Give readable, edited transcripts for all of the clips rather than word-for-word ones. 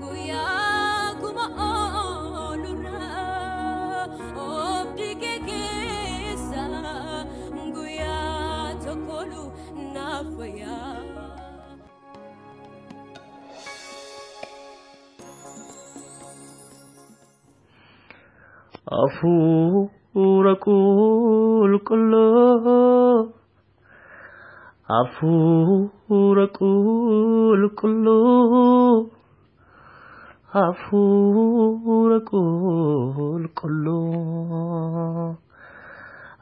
guya kuma olura obdi kekesa guya tokolu nafaya Afura kul kullu Afura kul kullu Afura kul kullu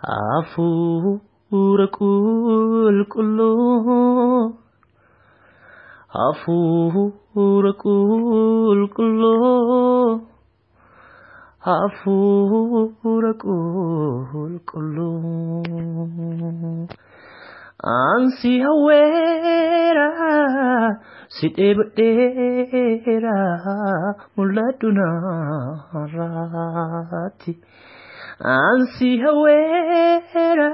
Afura kul kullu Afura kul kullu Afura kul kullu Ansi hawera sidebdera muladuna rati Ansi hawera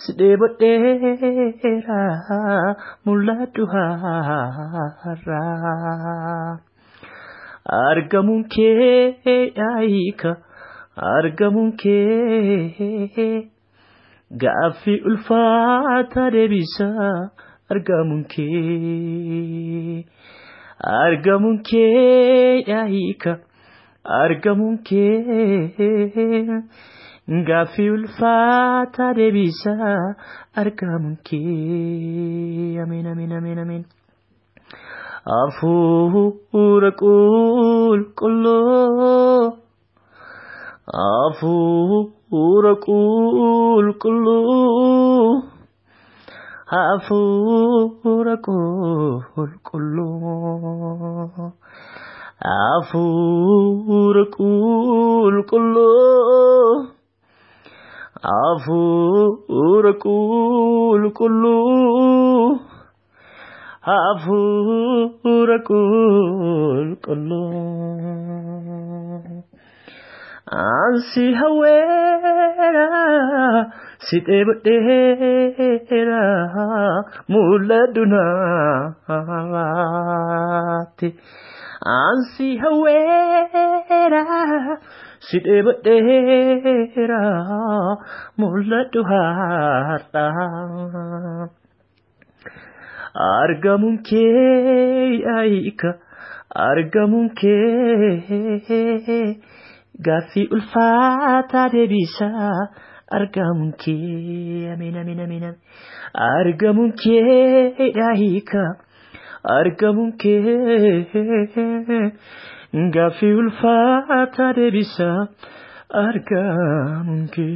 sidebdera muladuna argamun ke aika argamun ke gaafi ulfaata deebisa argamun ke aika argamun ke gaafi ulfaata deebisa argamun ke amin amin amin amin Afura kul kullu Afura kul kullu Afura kul kullu Afura kul kullu Afura kul kullu Afura kul kullu Ansi hawera sidebdera muladuna rati Ansi hawera sidebdera muladuna rati argamun ke aika argamun ke gaafi ulfaata deebisa argamun ke amin amin amin argamun ke aika argamun ke gaafi ulfaata deebisa argamun ke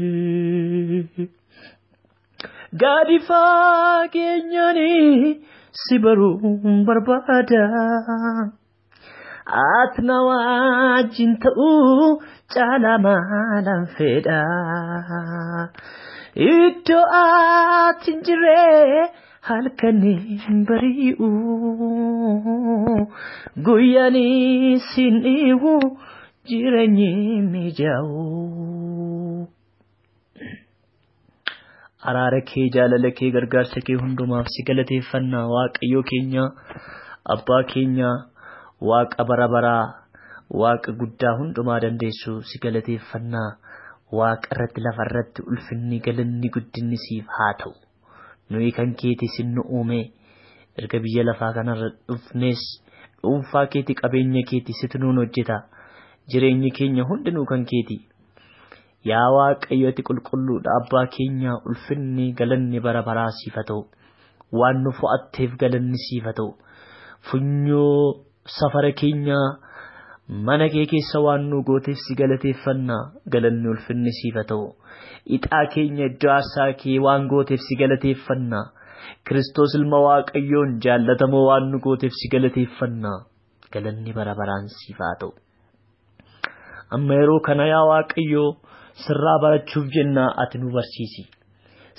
Gadifa kenyani sibaru barbada atna wajin ta'u cala malan feda iddo atin jire halkani bari'u guyani sinihu jiranyi mijau Araarake jaalalake gargaarsake hundumaaf si galateeffanna waaqayyo keenya abbaa keenya waaqa barabaraa waaqa guddaa hundumaa dandeessu si galateeffanna waaqa irratti lafa irratti ulfinni galanni guddinni siif haa ta'u nuyi kan keeti sinnu uume erga biyya lafaa kanarra dhufnes dhuunfaa keeti qabeenya keeti situ nuun hojjeta jireenyi keenya hundinuu kan keeti yaa waaqayyo ati qulqulluudha abbaa keenya ulfinni galanni barabaraa siif haa ta'u waan nu fo'atteef galanni siif haa ta'u funyoo safara keenya mana kee keessa waan nu gooteef si galateeffanna galanni ulfinni siif haa ta'u ixaa keenya iddoo aarsaa kee waan gooteef si galateeffanna Kiristoos ilma waaqayyoon jaallatamoo waan nu gooteef si galateeffanna galanni barabaraan siif haa ta'u amma yeroo kana yaa waaqayyo sirraa barachuuf jenna ati nu barsiisi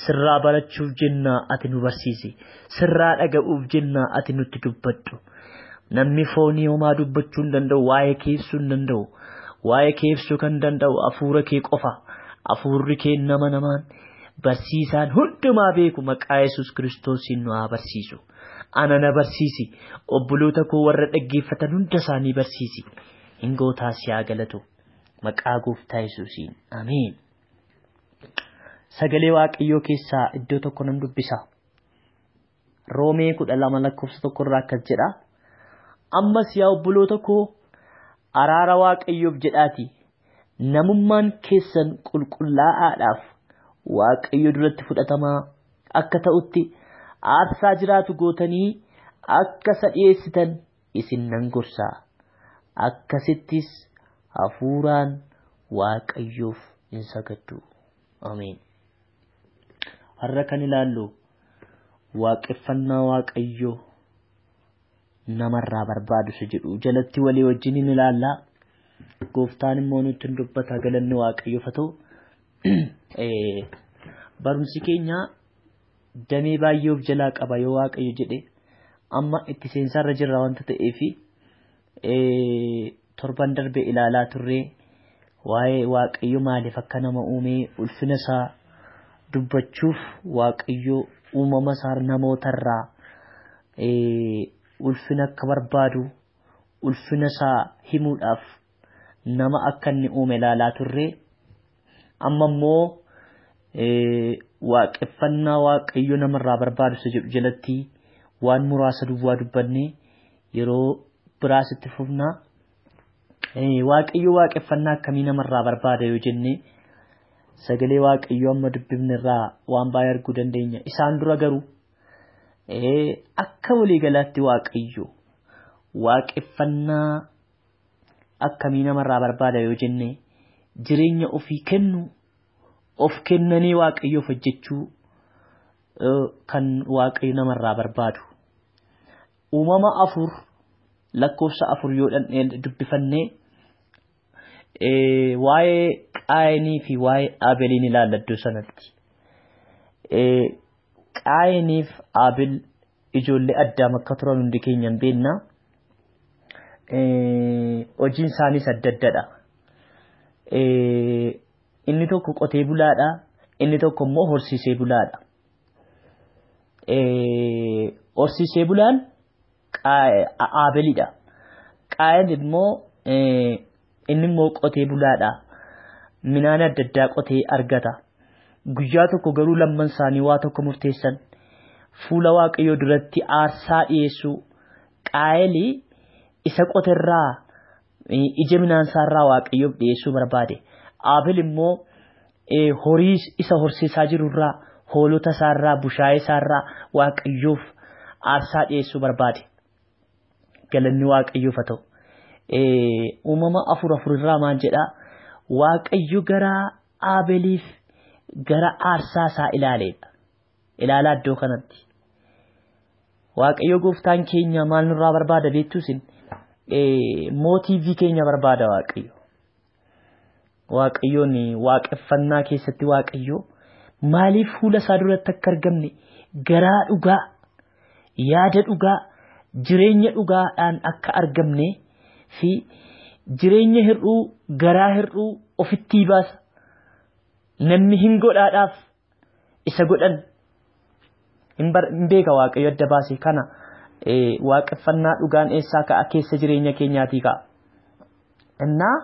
sirraa barachuuf jenna ati nu barsiisi sirraa dhaga'uuf jenna ati nutti dubbadhu namni foonii homaa dubbachuu hin danda'u waa'ee kee ibsuu hin danda'u waa'ee kee ibsuu kan danda'u hafuura kee qofa hafuurri kee nama namaan barsiisaan hundumaa beeku maqaa Yesuus Kiristoosiin nu haa barsiisu ana na barsiisi obboloota koo warra dhaggeeffatan hunda isaanii barsiisi ingootaa siyaa galatu maqaa gooftaa Yesuusiin ameen. Sagalee Waaqayyoo keessaa iddoo tokko nan dubbisa. Roomee 12:1 irraa akkas jedha. Ammas yaa obboloota koo araara Waaqayyoof jedhaati namummaan keessan qulqullaa'aadhaaf Waaqayyo duratti fudhatamaa akka ta'utti aarsaa jiraatu gootanii akka isa dhiyeessitan isin nan gorsaa. Akkasittis hafuuraan Waaqayyoof hin sagaddu. Ameen. Har'a kan ilaallu waaqeffannaa Waaqayyoo namarraa barbaadu jedhu jalatti walii wajjin hin ilaalla. Gooftaan immoo nutti dubbata galanni Waaqayyoof haa ta'u. Barumsi keenya damee baay'ee of jalaa qaba yoo Waaqayyo jedhe amma itti seensarra jirra wanta ta'eefi torban darbe ilaalaa turre waa'ee Waaqayyo maaliif akka nama uumee ulfina isaa dubbachuuf Waaqayyo uumama isaa namootarraa ulfina akka barbaadu ulfina isaa himuudhaaf nama akka inni uume ilaalaa turre. Amma immoo waaqeffannaa Waaqayyo namarraa barbaadu jedhu jalatti waan muraasa duwwaa dubbanne yeroo biraasitti fufna. Waaqayyo waaqeffannaa akkamii namarraa barbaada yoo jenne sagalee Waaqayyo amma dubbifne irraa waan baay'ee arguu dandeenya. Isaan dura garuu akka waliigalaatti Waaqayyo waaqeffannaa akkamii namarraa barbaada yoo jenne jireenya ofii kennu of kennanii Waaqayyoof hojjechuu kan Waaqayyo namarraa barbaadu. Uumama 4 lakkoofsa 4 yoo dubbifanne waa'ee Qaayinii fi waa'ee Aabeliin ilaalla iddoo sanatti. Qaayinii fi Aabel ijoollee Addaam akka turan hundi keenya beekna. Hojiin isaaniis adda addadha. Inni tokko qotee bulaadha, inni tokko immoo horsiisee bulaadha. Horsiisee bulaan Aabelidha. Qaayin immoo inni immoo qotee bulaadha. Midhaan adda addaa qotee argata. Guyyaa tokko garuu lamman isaanii waa tokko murteessan. Fuula Waaqayyoo duratti aarsaa dhiyeessuu. Qaayilii isa qoterraa ija midhaan isaarraa Waaqayyoof dhiyeessuu barbaade. Aabel immoo horii isa horsiisaa jirurraa hoolota isaarraa bushaayee isaarraa Waaqayyoof aarsaa dhiyeessuu barbaade. Galanni Waaqayyoof haa ta'u. Uumama 4 irraa maal jedhaa? Waaqayyo gara Aabeliif gara aarsaa isaa ilaaleedha. Ilaalaa iddoo kanatti. Waaqayyo gooftaan keenya maal nurraa barbaada beektuusin? Mootiivii keenya barbaada Waaqayyo. Waaqayyoon waaqeffannaa keessatti Waaqayyo maaliif fuula isaa duratti akka argamne garaa dhugaa yaada dhugaa jireenya dhugaadhaan akka argamne fi jireenya hir'uu garaa hir'uu ofitti baasa. Namni hin godhaadhaaf isa godhan hin beeka Waaqayyo adda baase kana waaqeffannaa dhugaan eessaa ka'a keessa jireenya keenyaatii ka'a. Innaa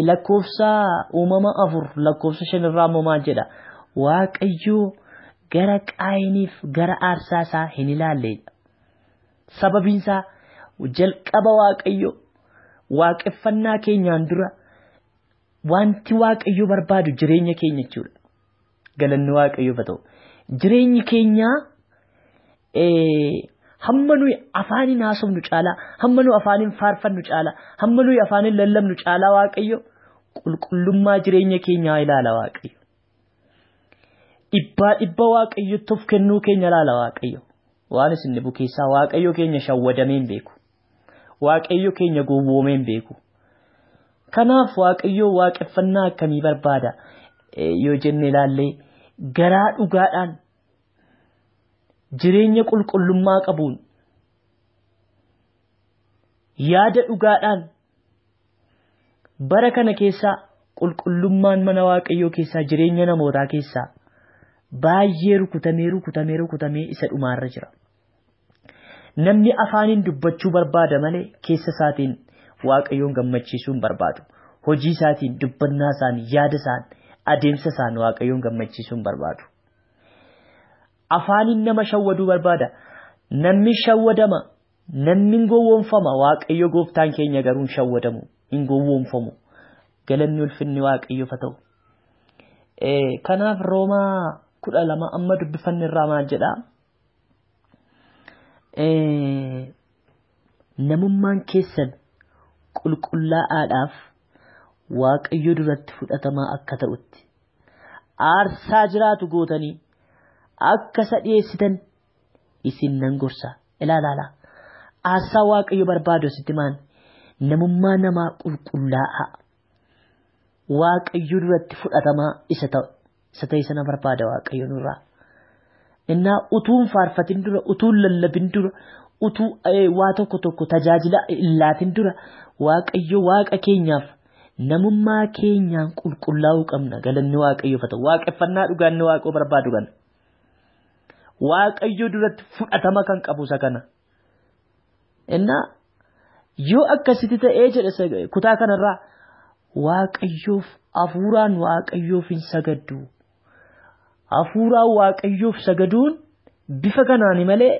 lakkoofsa uumama 4 lakkoofsa 5 irraa immoo maal jedha? Waaqayyo gara Qaayiniif gara aarsaa isaa hin ilaalleedha. Sababiin isaa jalqaba Waaqayyo waaqeffannaa keenyaan dura wanti Waaqayyo barbaadu jireenya keenya jechuudha. Galanni Waaqayyoof haa ta'u. Jireenyi keenya hamma nuyi afaaniin haasofnu caalaa, hamma nuyi afaaniin faarfannu caalaa, hamma nuyi afaaniin lallabnu caalaa Waaqayyo qulqullummaa jireenya keenyaa ilaala Waaqayyo. Dhibba Waaqayyotti of kennuu keenya ilaala Waaqayyo. Waan isin dhibu keessaa Waaqayyo keenya shawwadamee hin beeku. Waaqayyo keenya gowwoomee hin beeku. Kanaaf Waaqayyo waaqeffannaa akkamii barbaada yoo jenne ilaallee garaa dhugaadhaan jireenya qulqullummaa qabuun yaada dhugaadhaan bara kana keessaa qulqullummaan mana Waaqayyoo keessaa jireenya namootaa keessaa baay'ee rukutamee isa dhumaarra jira. Namni afaaniin dubbachuu barbaada malee keessa isaatiin Waaqayyoon gammachiisuun barbaadu. Hojii isaatiin, dubbannaa isaan, yaada isaan, adeemsa isaan Waaqayyoon gammachiisuun barbaadu. Afaaniin nama shawwaduu barbaada. Namni shawwadama, namni gowwoomfama. Waaqayyo gooftaan keenya garuu hin shawwadamu, hin gowwoomfamu. Galanni ulfinni Waaqayyoof haa ta'u. Kanaaf Roomaa 12 amma dubbifanne irraa maal jedhaa? Namummaan keessan qulqullaa'aadhaaf Waaqayyo duratti fudhatamaa akka ta'utti aarsaa jiraatu gootanii akka isa dhiyeessitan isin nan gorsa. Ilaala. Aarsaa Waaqayyo barbaadu sitti maan namummaa namaa qulqullaa'aa Waaqayyo duratti fudhatamaa isa ta'e sana barbaada Waaqayyo nurraa. Innaa utuun faarfatin dura, utuun lallabin dura, utuu waa tokko tajaajila illaatin dura Waaqayyo Waaqa keenyaaf namummaa keenyaan qulqullaa'uu qabna. Galanni Waaqayyoof haa ta'u. Waaqeffannaa dhugaanni Waaqoo barbaadu kana. Waaqayyo duratti fudhatama kan qabu isa kana. Innaa yoo akkasitti ta'ee jedhe kutaa kanarraa Waaqayyoof hafuuraan Waaqayyoof hin sagaddu. Hafuuraan Waaqayyoof sagaduun bifa kanaani malee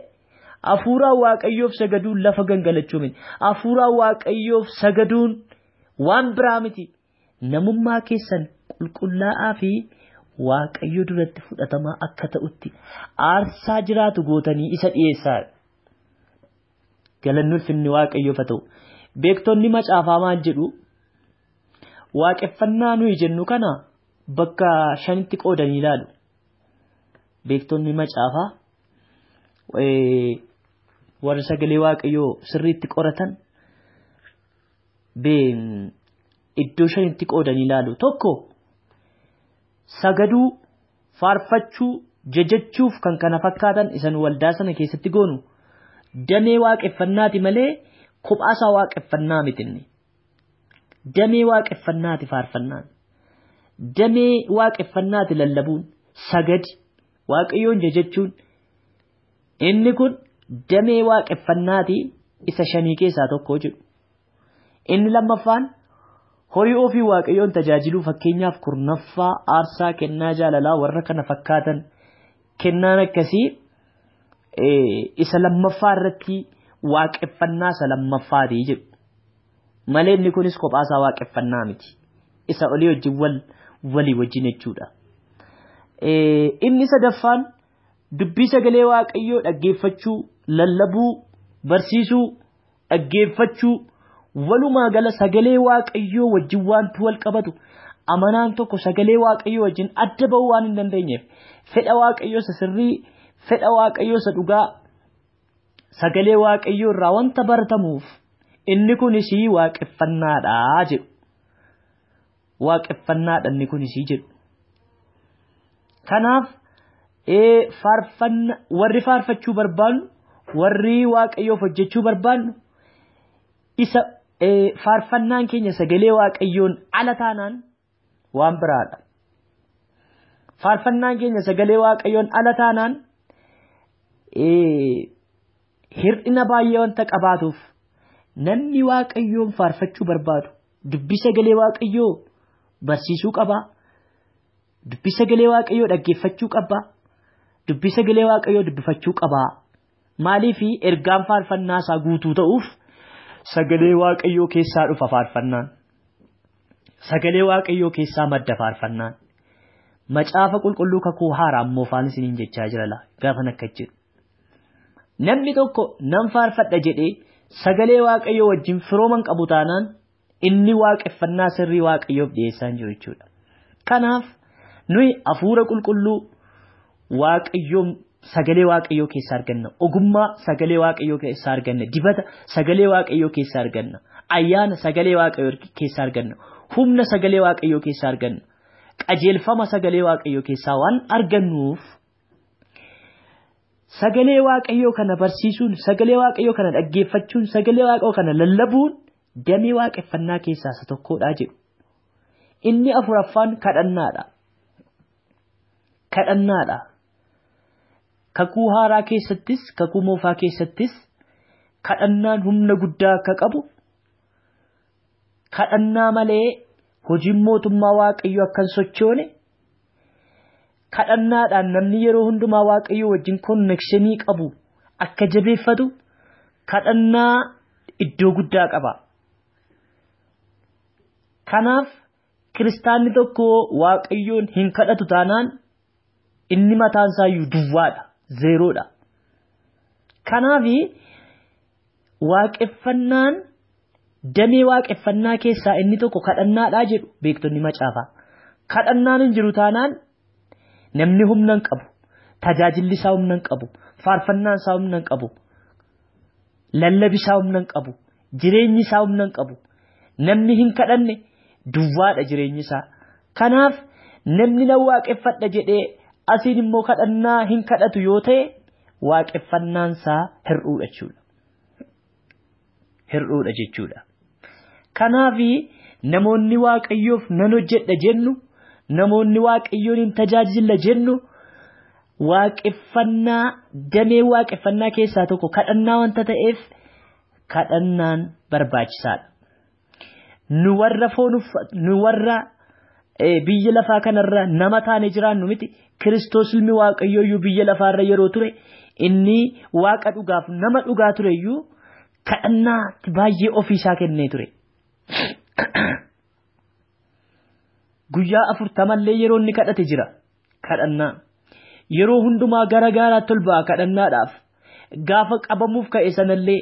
hafuuraan Waaqayyoof sagaduun lafa gangalachuu miti. Hafuuraan Waaqayyoof sagaduun waan biraa miti. Namummaa keessan qulqullaa'aa fi Waaqayyo duratti fudhatamaa akka ta'utti aarsaa jiraatu gootanii isa dhiyeessaa. Galanni ulfinni Waaqayyoof haa ta'u. Beektonni macaafaa maal jedhu? Waaqeffannaa nuyi jennu kana bakka 5tti qoodanii ilaalu. Beektonni macaafaa warra sagalee Waaqayyoo sirriitti qoratan iddoo 5tti qoodanii ilaalu. Tokko sagaduu, faarfachuu, jajachuuf kan kana fakkaatan isan waldaa sana keessatti goonu damee waaqeffannaati malee kophaasaa waaqeffannaa mitinni. Damee waaqeffannaati faarfannaan. Damee waaqeffannaati lallabuun, sagadi, Waaqayyoon jajachuun. Inni kun damee waaqeffannaati isa 5 keessaa tokko jedhu. Inni lammaffaan horii ofii Waaqayyoon tajaajiluu, fakkeenyaaf kurnaffaa, aarsaa, kennaa jaalalaa warra kana fakkaatan kennaan akkasii isa lammaffaa irratti waaqeffannaa isa lammaffaati jedhu. Malee inni kunis kophaasaa waaqeffannaa miti. Isa olii wajjin walii wajjin jechuudha. Inni sadaffaan dubbii sagalee Waaqayyoo dhaggeeffachuu, lallabuu, barsiisuu, dhaggeeffachuu, walumaa gala sagalee Waaqayyoo wajjin waantu wal qabatu. Amanaan tokko sagalee Waaqayyoo wajjin adda ba'uu waan hin dandeenyeef fedha Waaqayyoo isa sirrii, fedha Waaqayyoo isa dhugaa, sagalee Waaqayyoo irraa wanta baratamuuf inni kunis waaqeffannaadha jedhu. Waaqeffannaadha inni kunis jedhu. Kanaaf warri faarfachuu barbaannu, warri Waaqayyoof hojjechuu barbaannu isa faarfannaan keenya sagalee Waaqayyoon ala taanaan waan biraadha. Faarfannaan keenya sagalee Waaqayyoon ala taanaan hir'ina baay'ee wanta qabaatuuf namni Waaqayyoon faarfachuu barbaadu dubbii sagalee Waaqayyoo barsiisuu qaba. Dubbii sagalee Waaqayyoo dhaggeeffachuu qaba. Dubbii sagalee Waaqayyoo dubbifachuu qaba. Maaliif ergaan faarfannaa isaa guutuu ta'uuf sagalee Waaqayyoo keessaa dhufa faarfannaan. Sagalee Waaqayyoo keessaa madda faarfannaan. Macaafa qulqulluu kakuu haaraa ammoo faan isiniin jechaa jira laa gaafan akka jedhu. Namni tokko nan faarfadha jedhee sagalee Waaqayyoo wajjin firooman qabu taanaan inni waaqeffannaa sirrii Waaqayyoof dhiyeessaa hin jiru jechuudha. Kanaaf nuyi hafuura qulqulluu Waaqayyoon sagalee Waaqayyoo keessaa arganna. Ogummaa sagalee Waaqayyoo keessaa arganna. Dibata sagalee Waaqayyoo keessaa arganna. Ayyaana sagalee Waaqayyoo keessaa arganna. Humna sagalee Waaqayyoo keessaa arganna. Qajeelfama sagalee Waaqayyoo keessaa waan argannuuf sagalee Waaqayyoo kana barsiisuun, sagalee Waaqayyoo kana dhaggeeffachuun, sagalee Waaqayyoo kana lallabuun damee waaqeffannaa keessaa isa tokkodha jedhu. Inni afuraffaan kadhannaadha. kadhannaadha. Kakuu haaraa keessattis kakuu moofaa keessattis kadhannaan humna guddaa akka qabu, kadhannaa malee hojiin mootummaa Waaqayyo akka hin sochoone, kadhannaadhaan namni yeroo hundumaa Waaqayyo wajjin konnekshinii qabu akka jabeeffatu kadhannaa iddoo guddaa qaba. Kanaaf kiristaanni tokko Waaqayyoon hin kadhatu taanaan inni mataan isaa iyyuu duwwaadha, zeeroodha. Kanaaf waaqeffannaan damee waaqeffannaa keessaa inni tokko kadhannaadhaa jedhu beektonni macaafaa. Kadhannaan hin jiru taanaan namni humna hin qabu, tajaajilli isaa humna hin qabu, faarfannaan isaa humna hin qabu, lallabi isaa humna hin qabu, jireenyi isaa humna hin qabu. Namni hin kadhanne duwwaadha jireenyi isaa. Kanaaf namni na waaqeffadha jedhee asiin immoo kadhannaa hin kadhatu yoo ta'e waaqeffannaan isaa hir'uudha jechuudha. Hir'uudha jechuudha. Kanaaf namoonni Waaqayyoof nan hojjedha jennu, namoonni Waaqayyoon hin tajaajilla jennu, waaqeffannaa damee waaqeffannaa keessaa tokko kadhannaa wanta ta'eef kadhannaan barbaachisaadha. Nu warra biyya lafaa kanarra nama taane jiraannu miti. Kiristoos ilmi Waaqayyoo biyya lafaarra yeroo ture inni Waaqa dhugaaf nama dhugaa ture iyyuu kadhannaa baay'ee ofiisaa kennee ture. Guyyaa 40 yeroo inni kadhate jira. Kadhannaa yeroo hundumaa gara gaaraatti ol ba'a kadhannaadhaaf. Gaafa qabamuuf ka'e sanallee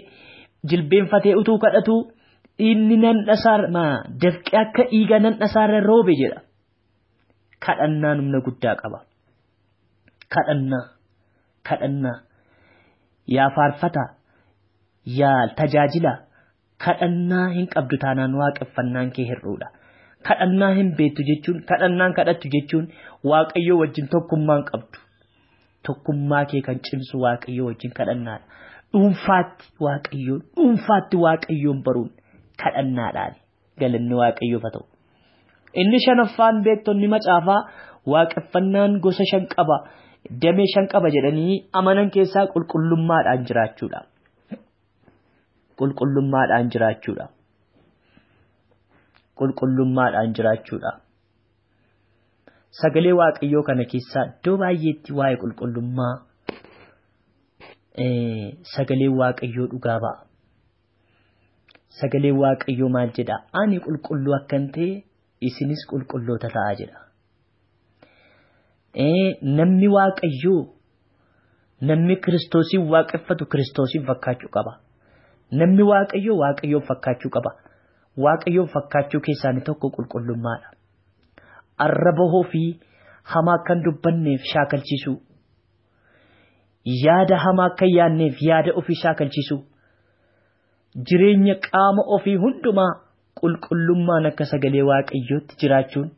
jilbeenfatee utuu kadhatu inni nan dhasaarma dafqee akka dhiiga nan dhasaarra roobe jedha. Kadhannaan humna guddaa qaba. Kadhannaa yaa faarfata, yaa tajaajila, kadhannaa hin qabdu taanaan waaqeffannaan kee hir'uudha. Kadhannaa hin beektu jechuun, kadhannaan kadhattu jechuun Waaqayyoo wajjin tokkummaa hin qabdu. Tokkummaa kee kan cimsu Waaqayyoo wajjin kadhannaadha. Dhuunfaatti Waaqayyoon baruun kadhannaadhaan galanni Waaqayyoof haa ta'u. Inni shanaffaan beektonni macaafaa waaqeffannaan gosa 5 qaba, damee 5 qaba jedhanii amanan keessaa qulqullummaadhaan jiraachuudha. Qulqullummaadhaan jiraachuudha. Sagalee Waaqayyoo kana keessaa iddoo baay'eetti waa'ee qulqullummaa sagalee Waaqayyoo dhugaa ba'a. Sagalee Waaqayyoo maal jedha? Ani qulqulluu akkan ta'e isinis qulqulloota ta'a jedha. Namni Waaqayyoo, namni Kiristoosiin waaqeffatu Kiristoosiin fakkaachuu qaba. Namni Waaqayyoo Waaqayyoon fakkaachuu qaba. Waaqayyoon fakkaachuu keessaa tokko qulqullummaadha. Arraba ofii hamaa kan dubbanneef shaakalchiisu, yaada hamaa kan yaadneef yaada ofii shaakalchiisu, jireenya qaama ofii hundumaa qulqullummaan akka sagalee Waaqayyootti jiraachuun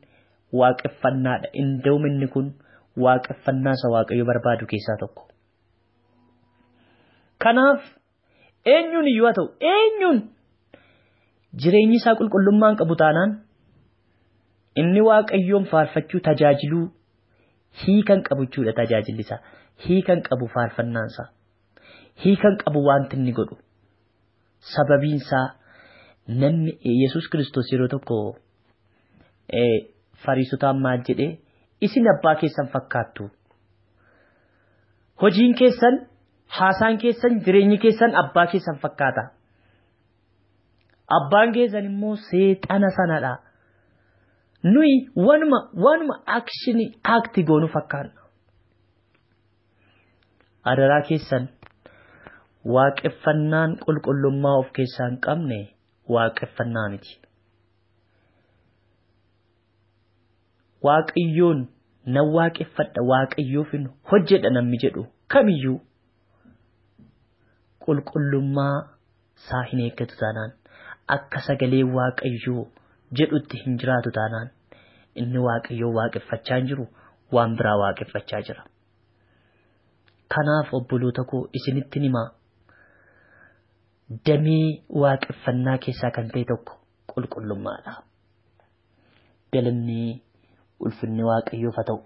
waaqeffannaadha. Indoominni kun waaqeffannaa isa Waaqayyo barbaadu keessaa tokko. Kanaaf eenyuun iyyuu haa ta'u, eenyuun jireenyi isaa qulqullummaan qabu taanaan inni Waaqayyoon faarfachuu, tajaajiluu hiikan qabu jechuudha. Tajaajilli isaa hiikan qabu, faarfannaan isaa hiikan qabu wanti inni godhu. Sababiin isaa namni Yesuus Kiristoos yeroo tokko Fariisotaan maal jedhee, isin abbaa keessan fakkaattu. Hojiin keessan, haasaan keessan, jireenyi keessan abbaa keessan fakkaata. Abbaan keessan immoo seexana sanadha. Nuyi wanuma aakti goonu fakkaanna. Adaraa keessan waaqeffannaan qulqullummaa of keessaa hin qabne waaqeffannaa miti. Waaqayyoon nan waaqeffadha, Waaqayyoof hojjedha namni jedhu kamiyyuu qulqullummaa isaa hin eeggatu taanaan, akka sagalee Waaqayyoo jedhutti hin jiraatu taanaan inni Waaqayyoo waaqeffachaa hin jiru, waan biraa waaqeffachaa jira. Kanaaf obboloota koo isinitti himaa, damee waaqeffannaa keessaa kan ta'e tokko qulqullummaadha. Galanni ulfinni Waaqayyoof haa ta'u.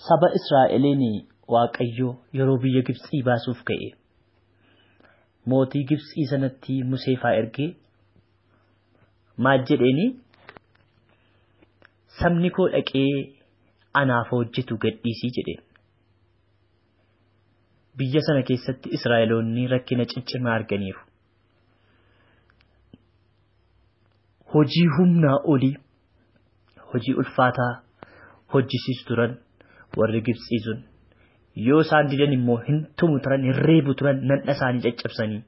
saba Israa'eliin Waaqayyo yeroo biyya Gibxii baasuuf ka'e mootii Gibxii sanatti Musee faa ergee maal jedheeni sabni koo dhaqee anaaf hojjetu gadhiisii jedheen. Biyya sana keessatti Israa'eloonni rakkina ciccimaa arganiiru. Hojii humnaa olii hojii ulfaataa hojjisiisu turan warri Gibxii sun yoo isaan didan immoo hin tumu turan hin reebu turan nadha isaanii caccabsanii.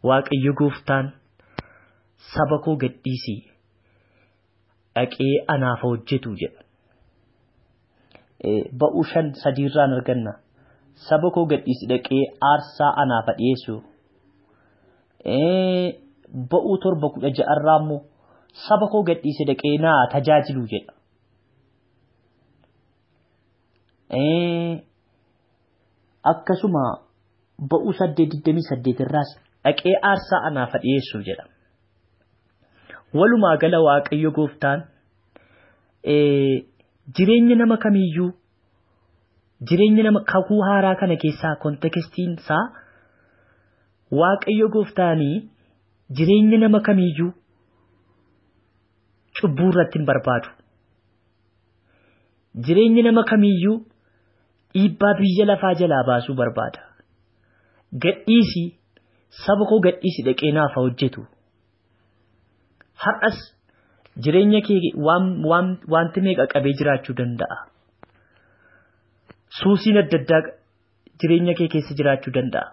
Waaqayyo gooftaan saba koo gadhiisii dhaqee anaaf hojjetu jedha. Ba'uu 5:3 arganna. Saba koo gadhiisii dhaqee aarsaa anaaf dhiyeessu. Ba'uu 7:16 immoo saba koo gadhiisii dhaqee naa tajaajilu jedha. Akkasuma ba'uu 8:28 irraas dhaqee aarsaa anaaf dhiyeessu jedha. Walumaa gala Waaqayyo gooftaan jireenya nama kamiyyuu jireenya nama kakuu haaraa kana keessaa kontekstiin isaa Waaqayyo gooftaanii jireenya nama kamiyyuu cubbuu irratti hin barbaadu. Jireenya nama kamiyyuu dhiibbaa biyya lafaa jalaa baasuu barbaada. Gadhiisii saba koo gadhiisii dhaqee naaf hojjetu. Har'as jireenya kee wanti meeqa qabee jiraachuu danda'a. Suusiin adda addaa jireenya kee keessa jiraachuu danda'a.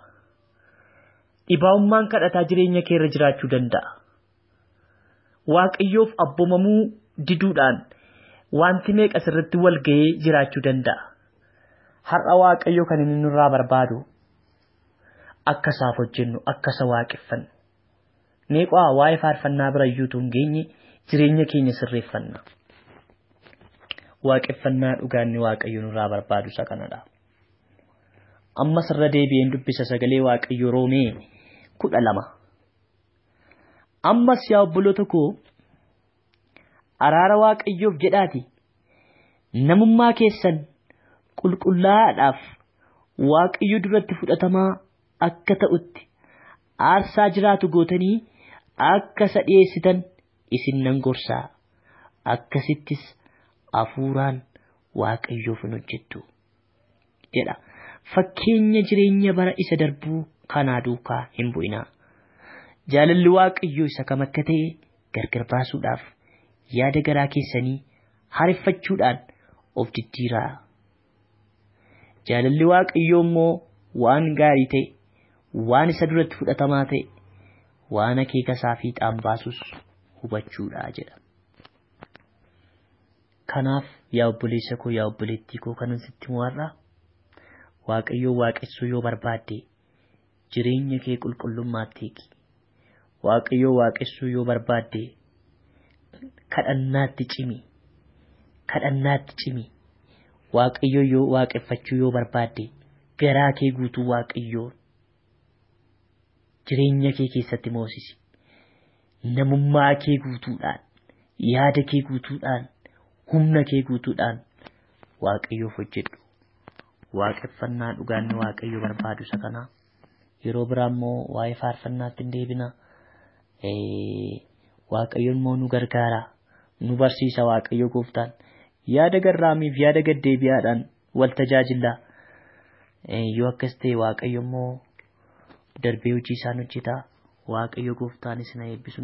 Dhibaa'ummaan kadhataa jireenya kee irra jiraachuu danda'a. Waaqayyoof abboomamuu diduudhaan wanti meeqa sirriitti wal ga'ee jiraachuu danda'a. Har'a Waaqayyo kan inni nurraa barbaadu akka isaaf hojjennu akka isa waaqeffannu. Meeqaa waa'ee faarfannaa bira iyyuutu hin geenye jireenya keenya sirreeffanna. Waaqeffannaa dhugaanni Waaqayyo nurraa barbaadu isa kanadha. Ammas irra deebi'een dubbisa sagalee Waaqayyo Roomee 12. Ammas yaa obboloota koo araara Waaqayyoof jedhaati namummaa keessan qulqullaa'aadhaaf Waaqayyo duratti fudhatamaa akka ta'utti aarsaa jiraatu gootanii akka isa dhiyeessitan isin nan gorsaa. Akkasittis hafuuraan Waaqayyoof hin hojjettu jedha. Fakkeenya jireenya bara isa darbuu kanaa duukaa hin bu'inaa. Jaalalli Waaqayyoo isa kam akka ta'e gargar baasuudhaaf yaada garaa keessanii haareffachuudhaan of diddiiraa. Jaalalli Waaqayyoo immoo waan gaarii ta'e, waan isa duratti fudhatamaa ta'e, waan akeeka isaa fiixaan baasus hubachuudha jedha. Kanaaf yaa obboleessa koo yaa obboleettii koo kanan sitti mu'arraa Waaqayyoo waaqessuu yoo barbaadde jireenya kee qulqullummaatti eegi. Waaqayyoo waaqessuu yoo barbaadde kadhannaatti cimi. Kadhannaatti cimi. Waaqayyoo yoo waaqeffachuu yoo barbaadde garaa kee guutuu Waaqayyoo jireenya kee keessatti moosisi. Namummaa kee guutuudhaan, yaada kee guutuudhaan, humna kee guutuudhaan Waaqayyoof hojjedhu. Waaqeffannaa dhugaanni Waaqayyo barbaadu isa kana. Yeroo biraa immoo waa'ee faarfannaatti hin deebina. Waaqayyoon immoo nu gargaara. Nu barsiisa Waaqayyo gooftaan. Yaada garraamiif yaada gaddeebi'aadhaan wal tajaajila. Yoo akkas ta'e Waaqayyo immoo darbee hojii isaan hojjeta. Waaqayyo gooftaan isin eebbisu.